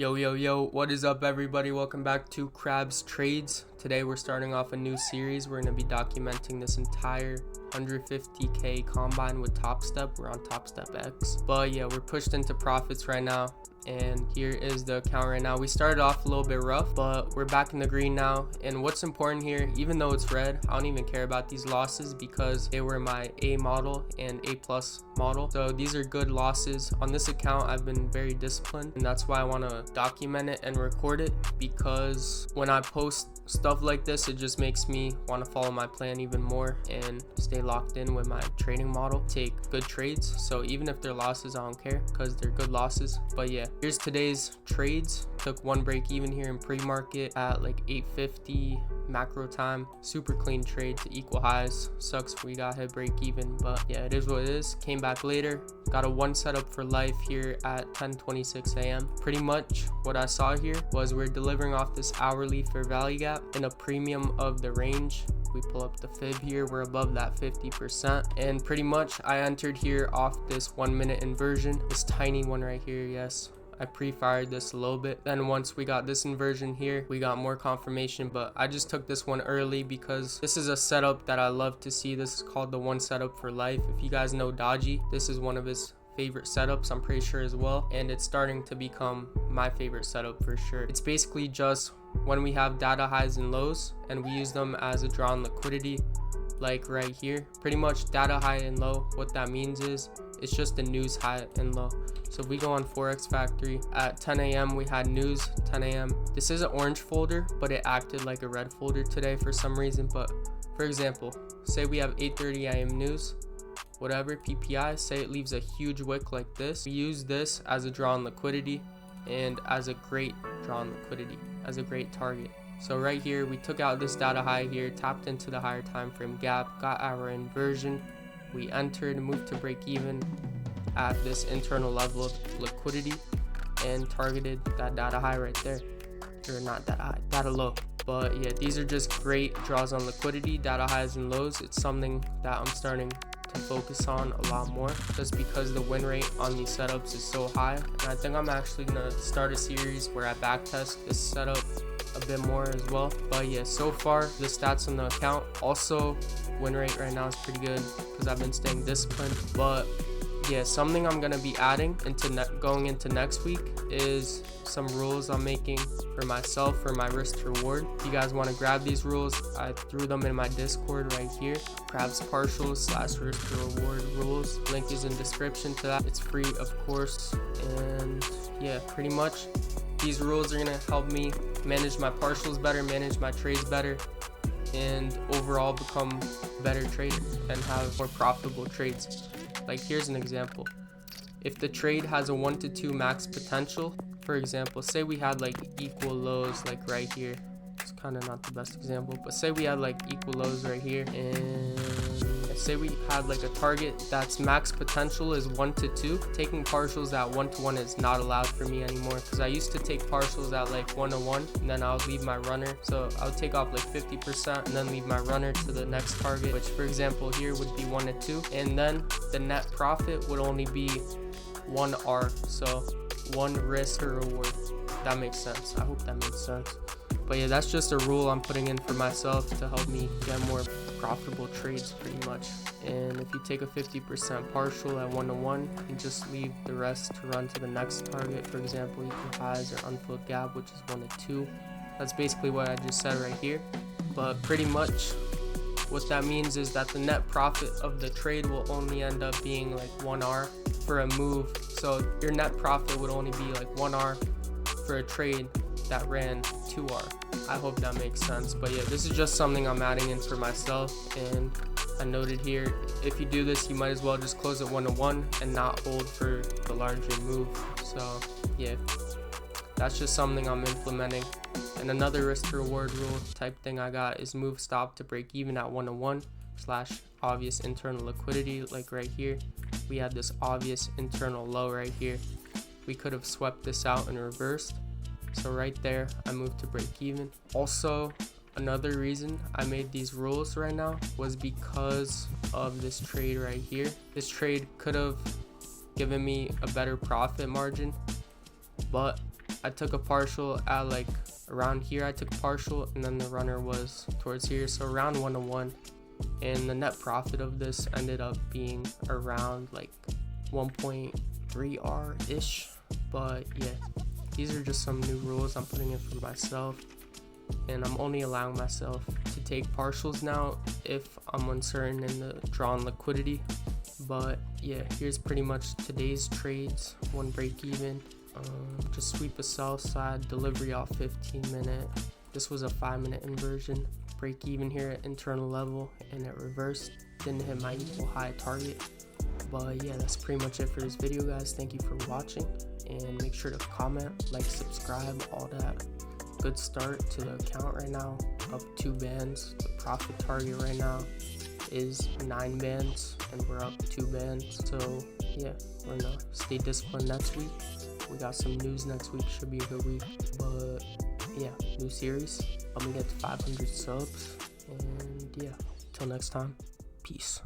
Yo, what is up everybody? Welcome back to krabstrades. Today we're starting off a new series. We're going to be documenting this entire 150k combine with TopStep. We're on TopStep X. But yeah, we're pushed into profits right now. And here is the account right now. We started off a little bit rough, but we're back in the green now. And what's important here, even though it's red, I don't even care about these losses because they were my A model and A plus model. So these are good losses. On this account, I've been very disciplined, and that's why I want to document it and record it, because when I post stuff like this, it just makes me want to follow my plan even more and stay locked in with my trading model, take good trades. So even if they're losses, I don't care because they're good losses. But yeah, here's today's trades. Took one break even here in pre-market at like 850 macro time. Super clean trade to equal highs. Sucks we got hit break even, but yeah, it is what it is. Came back later, got a one setup for life here at 10:26 a.m. Pretty much what I saw here was we're delivering off this hourly fair value gap in a premium of the range. We pull up the fib here, we're above that 50%, and pretty much I entered here off this 1 minute inversion, this tiny one right here. Yes, I pre-fired this a little bit. Then once we got this inversion here, we got more confirmation, but I just took this one early because this is a setup that I love to see. This is called the one setup for life. If you guys know Dodgy, this is one of his favorite setups, I'm pretty sure as well, and it's starting to become my favorite setup for sure. It's basically just when we have data highs and lows and we use them as a draw on liquidity, like right here. Pretty much data high and low, what that means is it's just the news high and low. So if we go on Forex Factory at 10 a.m. we had news 10 a.m. This is an orange folder, but it acted like a red folder today for some reason. But for example, say we have 8:30 a.m. news, whatever, PPI, say it leaves a huge wick like this. We use this as a draw on liquidity and as a great draw on liquidity, as a great target. So right here, we took out this data high here, tapped into the higher time frame gap, got our inversion. We entered, moved to break even at this internal level of liquidity and targeted that data high right there. Or not data high, data low. But yeah, these are just great draws on liquidity, data highs and lows. It's something that I'm starting to focus on a lot more just because the win rate on these setups is so high. And I think I'm actually gonna start a series where I backtest this setup a bit more as well. But yeah, so far the stats on the account, also win rate right now is pretty good because I've been staying disciplined. But yeah, something I'm gonna be adding into going into next week is some rules I'm making for myself for my risk to reward. If you guys want to grab these rules, I threw them in my Discord right here. Krabs partials / risk to reward rules. Link is in description to that. It's free, of course. And yeah, pretty much these rules are gonna help me manage my partials better, manage my trades better, and overall become a better trader and have more profitable trades. Like here's an example. If the trade has a 1 to 2 max potential, for example, say we had like equal lows like right here. It's kind of not the best example, but say we had like equal lows right here, and say we had like a target that's max potential is 1 to 2. Taking partials at 1 to 1 is not allowed for me anymore, because I used to take partials at like 1 to 1 and then I would leave my runner. So I would take off like 50% and then leave my runner to the next target, which for example here would be 1 to 2, and then the net profit would only be 1 R, so 1 risk or reward. That makes sense. I hope that makes sense. But yeah, that's just a rule I'm putting in for myself to help me get more profitable trades pretty much. And if you take a 50% partial at 1 to 1 and just leave the rest to run to the next target, for example equal highs or unfilled gap, which is 1 to 2, that's basically what I just said right here. But pretty much what that means is that the net profit of the trade will only end up being like 1 R for a move. So your net profit would only be like 1 R for a trade that ran 2 R. I hope that makes sense. But yeah, this is just something I'm adding in for myself, and I noted here, if you do this, you might as well just close it 1 to 1 and not hold for the larger move. So yeah, that's just something I'm implementing. And another risk to reward rule type thing I got is move stop to break even at 1 to 1 / obvious internal liquidity. Like right here, we had this obvious internal low right here. We could have swept this out and reversed. So right there, I moved to break even. Also, another reason I made these rules right now was because of this trade right here. This trade could have given me a better profit margin, but I took a partial at like around here. I took a partial, and then the runner was towards here, so around 1-1. And the net profit of this ended up being around like 1.3R ish. But yeah, these are just some new rules I'm putting in for myself, and I'm only allowing myself to take partials now if I'm uncertain in the draw and liquidity. But yeah, here's pretty much today's trades. One break even, just sweep a sell side, delivery off 15-minute. This was a 5-minute inversion. Break even here at internal level, and it reversed. Didn't hit my equal high target. But yeah, that's pretty much it for this video, guys. Thank you for watching, and make sure to comment, like, subscribe, all that. Good start to the account right now, up 2 bands. The profit target right now is 9 bands, and we're up 2 bands. So yeah, we're gonna stay disciplined next week. We got some news next week, should be a good week. But yeah, new series. I'm gonna get to 500 subs, and yeah, till next time, peace.